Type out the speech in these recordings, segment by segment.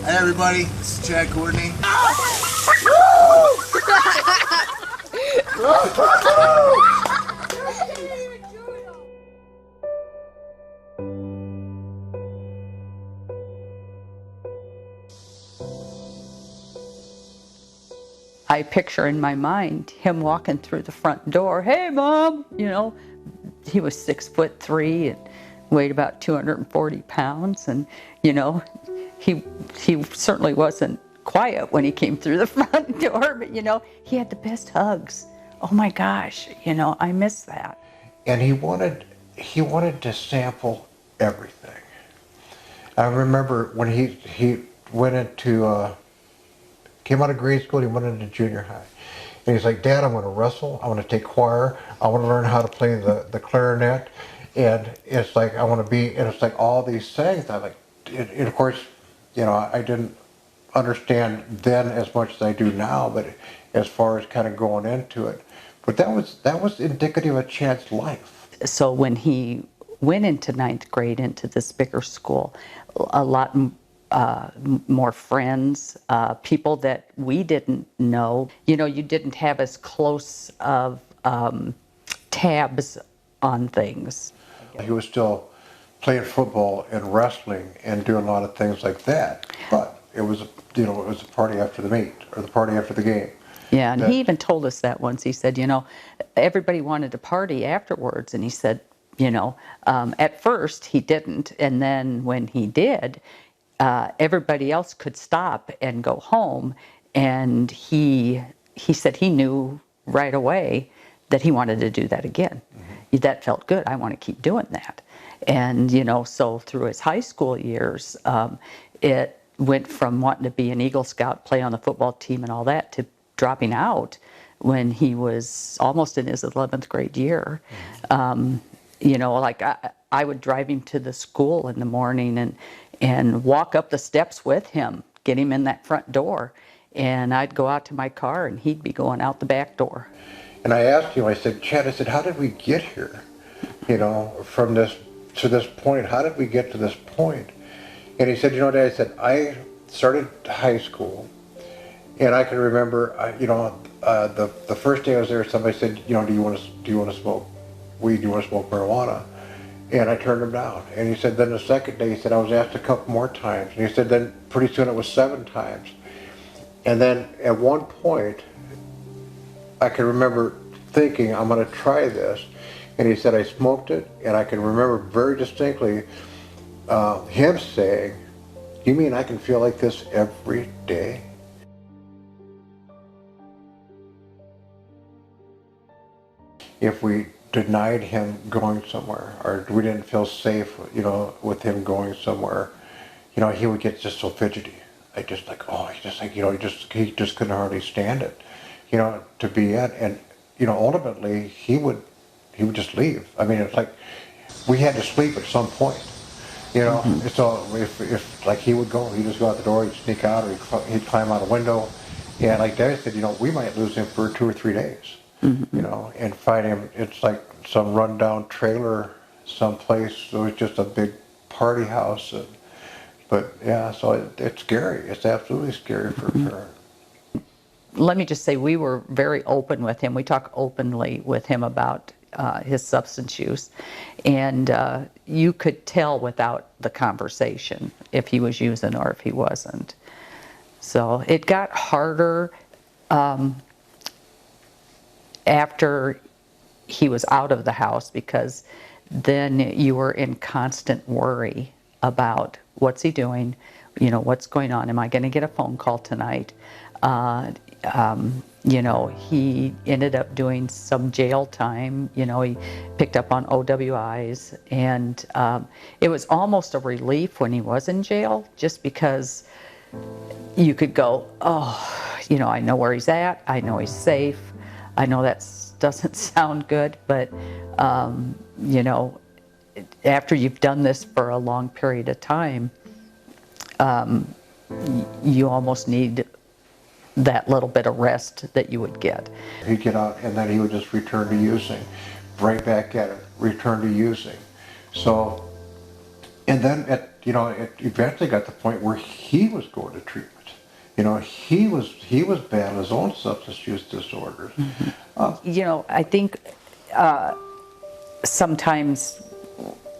Hey everybody, this is Chad Courtney. I picture in my mind him walking through the front door. Hey, Mom! You know, he was 6'3" and weighed about 240 pounds, and you know, he certainly wasn't quiet when he came through the front door. But you know, he had the best hugs. Oh my gosh! You know, I miss that. And he wanted to sample everything. I remember when he went into came out of grade school, he went into junior high. And he's like, Dad, I want to wrestle, I want to take choir, I want to learn how to play the clarinet, and it's like, I want to be, and it's like all these things. I'm like, and of course, you know, I didn't understand then as much as I do now, but as far as kind of going into it. But that was indicative of Chad's life. So when he went into ninth grade into this bigger school, a lot more friends, people that we didn't know. You know, you didn't have as close of tabs on things. He was still playing football and wrestling and doing a lot of things like that. But it was, you know, it was a party after the meet or the party after the game. Yeah, and he even told us that once. He said, you know, everybody wanted to party afterwards, and he said, you know, at first he didn't, and then when he did, everybody else could stop and go home, and he said he knew right away that he wanted to do that again. Mm-hmm. That felt good. I want to keep doing that. And you know, so through his high school years, it went from wanting to be an Eagle Scout, play on the football team and all that, to dropping out when he was almost in his 11th grade year. Mm-hmm. You know, like I would drive him to the school in the morning and walk up the steps with him, get him in that front door. And I'd go out to my car and he'd be going out the back door. And I asked him, I said, Chad, I said, how did we get here? You know, from this to this point, how did we get to this point? And he said, you know, Dad, I said, I started high school and I can remember, you know, the first day I was there, somebody said, you know, do you want to smoke weed? Do you want to smoke marijuana? And I turned him down. And he said, then the second day, he said, I was asked a couple more times. And he said, then pretty soon it was 7 times. And then at one point, I can remember thinking, I'm going to try this. And he said, I smoked it. And I can remember very distinctly him saying, you mean I can feel like this every day? If we denied him going somewhere, or we didn't feel safe, you know, with him going somewhere, you know, he would get just so fidgety. Like just like, oh, he just like, you know, he just couldn't hardly stand it, you know, to be in. And you know, ultimately he would just leave. I mean, it's like we had to sleep at some point, you know. Mm-hmm. So if like he would go, he'd just go out the door, he'd sneak out, or he'd climb out a window. And like Dad said, you know, we might lose him for 2 or 3 days. Mm-hmm. You know, and find him, it's like some rundown trailer someplace. So it's just a big party house. But yeah, so it's scary. It's absolutely scary for a parent. Let me just say, we were very open with him. We talk openly with him about his substance use. And you could tell without the conversation if he was using or if he wasn't. So it got harder after he was out of the house, because then you were in constant worry about what's he doing, you know, what's going on, am I going to get a phone call tonight? You know, he ended up doing some jail time. You know, he picked up on OWIs, and it was almost a relief when he was in jail, just because you could go, oh, you know, I know where he's at, I know he's safe. I know that doesn't sound good, but you know, after you've done this for a long period of time, you almost need that little bit of rest that you would get. He'd get out and then he would just return to using, right back at it, return to using. So, and then it eventually got to the point where he was going to treatment. He was battling his own substance use disorders. I think sometimes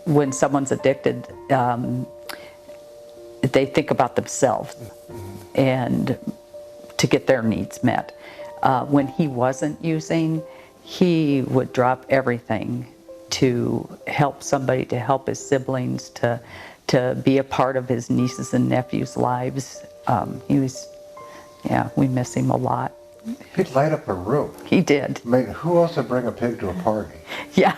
when someone's addicted, they think about themselves and to get their needs met. When he wasn't using, he would drop everything to help somebody, to help his siblings, to be a part of his nieces and nephews' lives. We miss him a lot. He'd light up a room. He did. I mean, who else would bring a pig to a party? Yeah.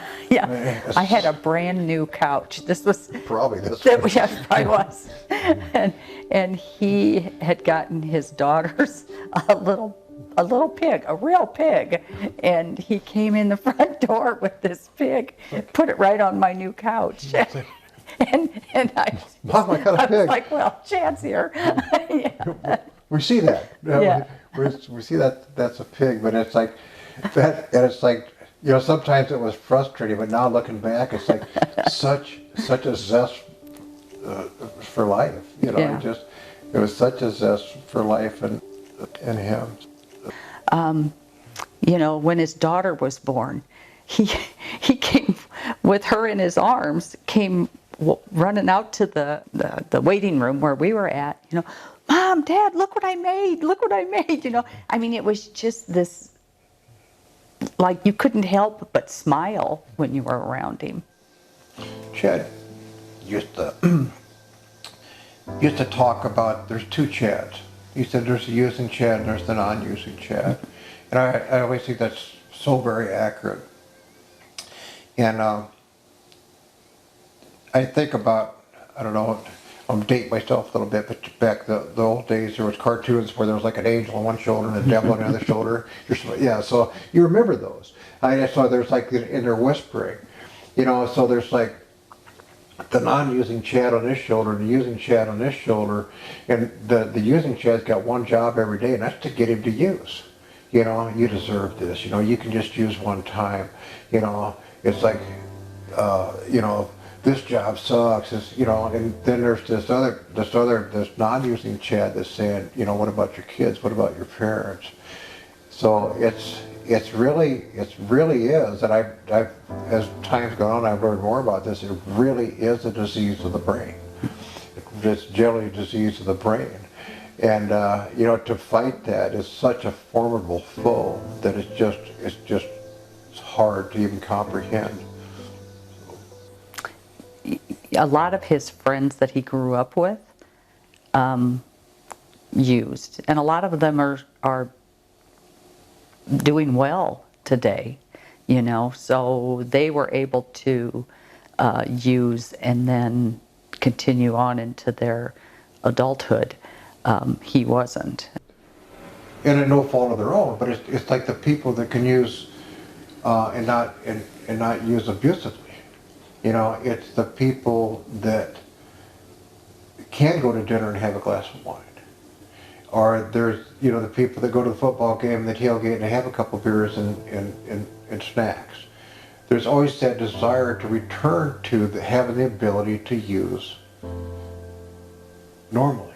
I had a brand new couch. This was Probably this that, yeah, it probably was. And he had gotten his daughters a little pig, a real pig, and he came in the front door with this pig, put it right on my new couch. And Mom, I got a I pig. was like, well, Chad's here. Yeah. We see that. Yeah. We see that that's a pig, but it's like that, and it's like, sometimes it was frustrating, but now looking back, it's like such a zest for life. Yeah. It was such a zest for life in him. When his daughter was born, he came with her in his arms, came running out to the waiting room where we were at. Mom, Dad, look what I made! Look what I made! It was just this, like, you couldn't help but smile when you were around him. Chad used to talk about, there's two Chads. He said there's a using Chad and there's the non-using Chad. And I always think that's so very accurate. And I think about, I don't know, I'm dating myself a little bit, but back the old days, there was cartoons where there was like an angel on one shoulder and a devil on the other shoulder. Yeah, so you remember those. So there's like, and they're whispering, so there's like the non-using Chad on this shoulder and the using Chad on this shoulder, and the using Chad's got one job every day, and that's to get him to use. You deserve this. You can just use one time. It's like, this job sucks. And then there's this non-using Chad that's saying, what about your kids? What about your parents? So it really is, and I've as time's gone on, I've learned more about this. It really is a disease of the brain. It's generally a disease of the brain. And to fight that is such a formidable foe that it's hard to even comprehend. A lot of his friends that he grew up with used, and a lot of them are doing well today, so they were able to use and then continue on into their adulthood. He wasn't. And at no fault of their own, but it's like the people that can use and not use abusively. It's the people that can go to dinner and have a glass of wine. Or there's, the people that go to the football game, the tailgate, and they have a couple beers and snacks. There's always that desire to return to having the ability to use normally.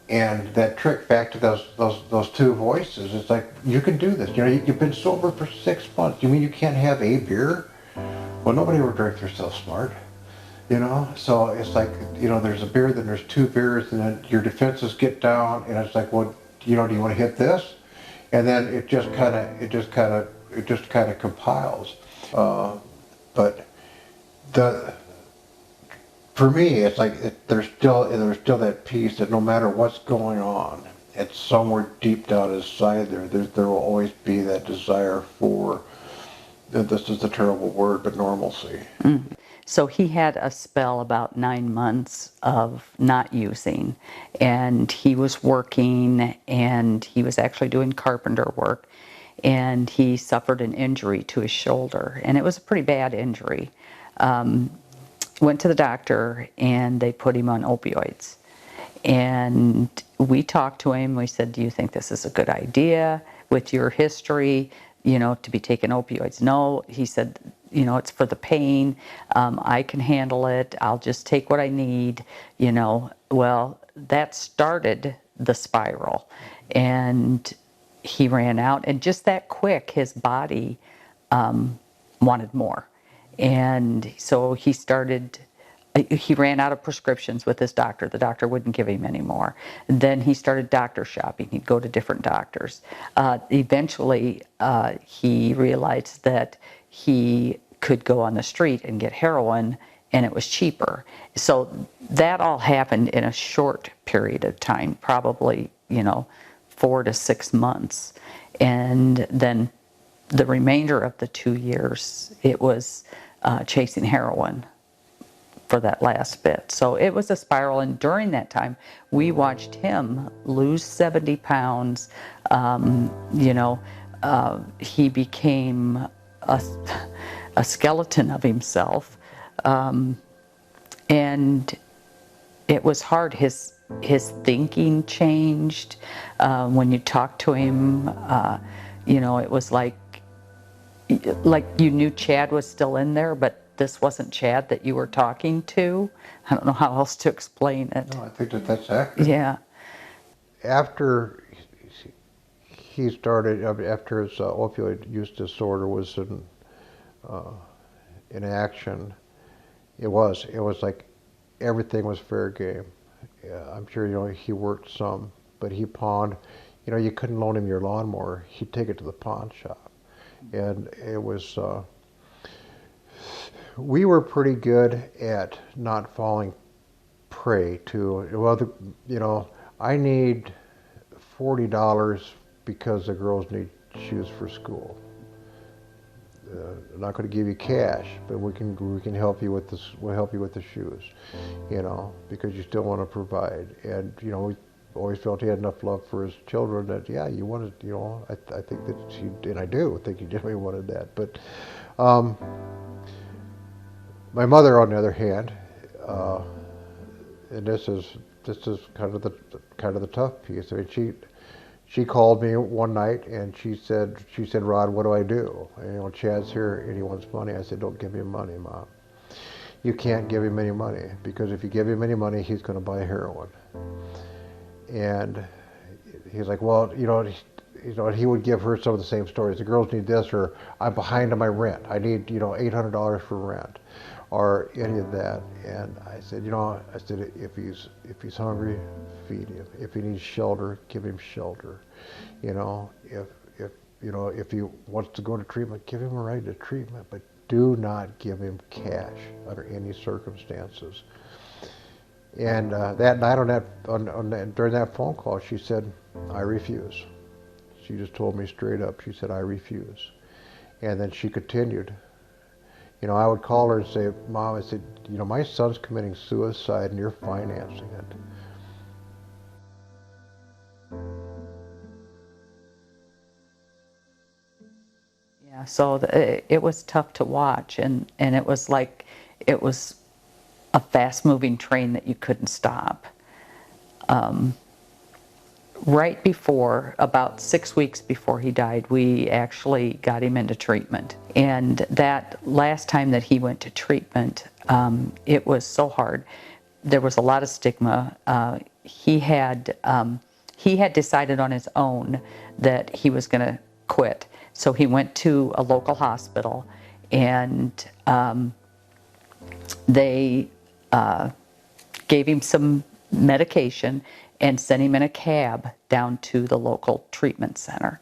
And that trick back to those two voices, it's like, you can do this. You've been sober for 6 months. You mean you can't have a beer? Well, nobody would drink themselves smart. So it's like, there's a beer, then there's two beers, and then your defenses get down, and it's like, well, do you want to hit this? And then it just kind of compiles. But for me, it's like there's still that piece that no matter what's going on, it's somewhere deep down inside there will always be that desire for, this is a terrible word, but normalcy. Mm. So he had a spell about 9 months of not using, and he was working, and he was actually doing carpenter work, and he suffered an injury to his shoulder, and it was a pretty bad injury. Went to the doctor, and they put him on opioids. And we talked to him. We said, do you think this is a good idea with your history, to be taking opioids? No. He said, it's for the pain. I can handle it. I'll just take what I need, Well, that started the spiral, and he ran out, and just that quick, his body wanted more. And so he ran out of prescriptions with his doctor. The doctor wouldn't give him any more. Then he started doctor shopping. He'd go to different doctors. Eventually, he realized that he could go on the street and get heroin, and it was cheaper. So that all happened in a short period of time, probably, 4 to 6 months. And then the remainder of the 2 years, it was chasing heroin for that last bit. So it was a spiral, and during that time, we watched him lose 70 pounds. He became a skeleton of himself, and it was hard. His thinking changed. When you talked to him, it was like you knew Chad was still in there, but this wasn't Chad that you were talking to. I don't know how else to explain it. No, I think that's accurate. Yeah. After he started, after his opioid use disorder was in action, it was like everything was fair game. I'm sure he worked some, but he pawned. You couldn't loan him your lawnmower. He'd take it to the pawn shop, and it was. We were pretty good at not falling prey to. Well, I need $40 because the girls need shoes for school. I'm not going to give you cash, but we can help you with this. We'll help you with the shoes, because you still want to provide. And we always felt he had enough love for his children that you wanted. I think that and I do think he definitely wanted that. But my mother, on the other hand, and this is kind of the tough piece. I mean, she called me one night and she said, Rod, what do I do? And, Chad's here and he wants money. I said, don't give him money, Mom. You can't give him any money, because if you give him any money, he's going to buy heroin. And he's like, well, he would give her some of the same stories. The girls need this, or I'm behind on my rent. I need, $800 for rent, or any of that. And I said, if he's hungry, feed him. If he needs shelter, give him shelter. If he wants to go to treatment, give him a ride to treatment, but do not give him cash under any circumstances. And that night during that phone call, she said, I refuse. She just told me straight up. She said, I refuse. And then she continued. I would call her and say, Mom, I said, my son's committing suicide and you're financing it. Yeah, so it was tough to watch, and it was like it was a fast-moving train that you couldn't stop. Right before, about 6 weeks before he died, we actually got him into treatment. And that last time that he went to treatment, it was so hard. There was a lot of stigma. He had decided on his own that he was going to quit. So he went to a local hospital, and they gave him some medication and sent him in a cab down to the local treatment center.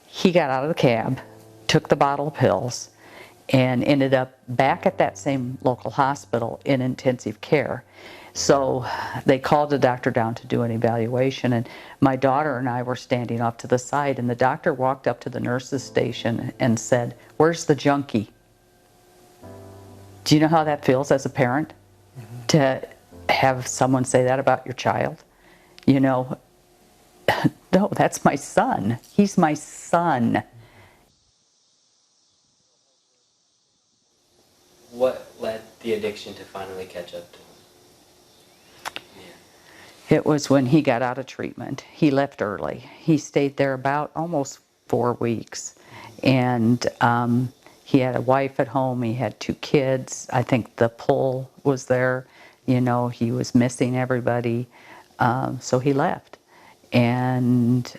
He got out of the cab, took the bottle of pills, and ended up back at that same local hospital in intensive care. So they called the doctor down to do an evaluation, and my daughter and I were standing off to the side, and the doctor walked up to the nurse's station and said, "Where's the junkie?" Do you know how that feels as a parent? Mm-hmm. To have someone say that about your child? No, that's my son. He's my son. What led the addiction to finally catch up to him? It was when he got out of treatment. He left early. He stayed there about almost 4 weeks. And he had a wife at home, he had 2 kids. I think the pull was there. You know, he was missing everybody. So he left. And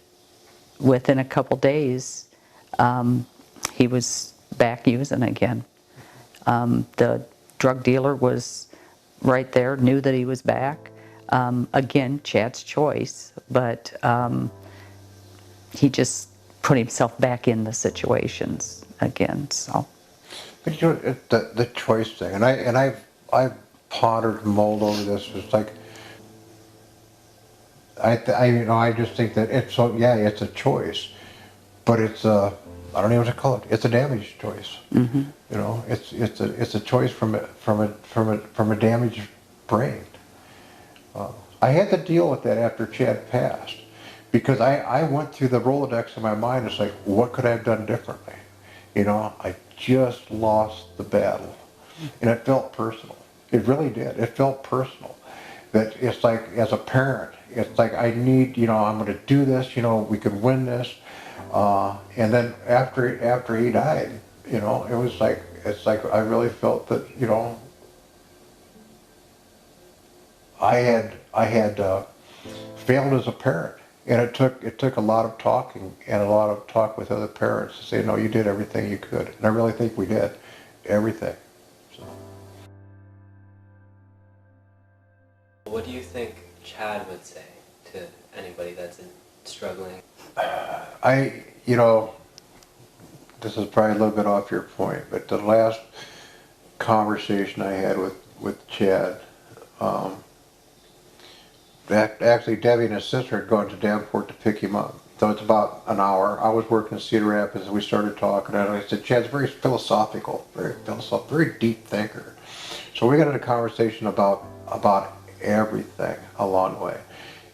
within a couple days, he was back using again. The drug dealer was right there, knew that he was back. Again, Chad's choice, but he just put himself back in the situations again. So, But you know, the choice thing, and I've pondered and mulled over this. It's like I just think that it's a choice, but it's a, I don't even know what to call it. It's a damaged choice. mm-hmm. You know, it's a choice from a damaged brain. I had to deal with that after Chad passed, because I went through the Rolodex in my mind. It's like, what could I have done differently? You know, I just lost the battle, and it felt personal. It really did. It felt personal. That it's like, as a parent, it's like, I need, you know, I'm going to do this. You know, we could win this. And then after he died, you know, it's like I really felt that, you know, I had failed as a parent, and it took a lot of talking and a lot of talk with other parents to say, no, you did everything you could, and I really think we did everything. So. What do you think Chad would say to anybody that's struggling? You know, this is probably a little bit off your point, but the last conversation I had with Chad, actually Debbie and his sister had gone to Davenport to pick him up. So it's about an hour. I was working in Cedar Rapids, and we started talking, and I said, Chad's very philosophical, very deep thinker. So we got into a conversation about everything along the way.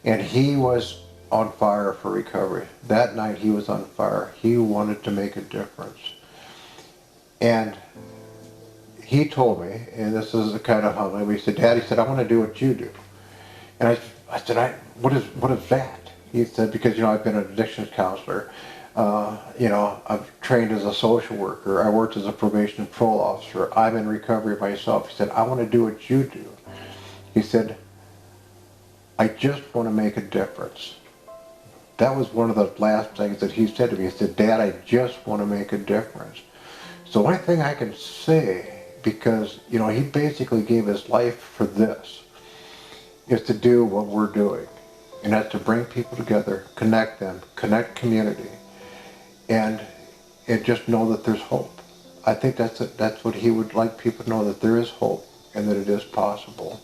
And he was on fire for recovery. That night he was on fire. He wanted to make a difference. And he told me, and this is the kind of humbling, he said, Dad, he said, I want to do what you do. And I said, what is that? He said, because, you know, I've been an addictions counselor. You know, I've trained as a social worker. I worked as a probation and parole officer. I'm in recovery myself. He said, I want to do what you do. He said, I just want to make a difference. That was one of the last things that he said to me. He said, Dad, I just want to make a difference. So the only thing I can say, because, you know, he basically gave his life for this, is to do what we're doing. And that's to bring people together, connect them, connect community, and just know that there's hope. I think that's what he would like people to know, that there is hope and that it is possible.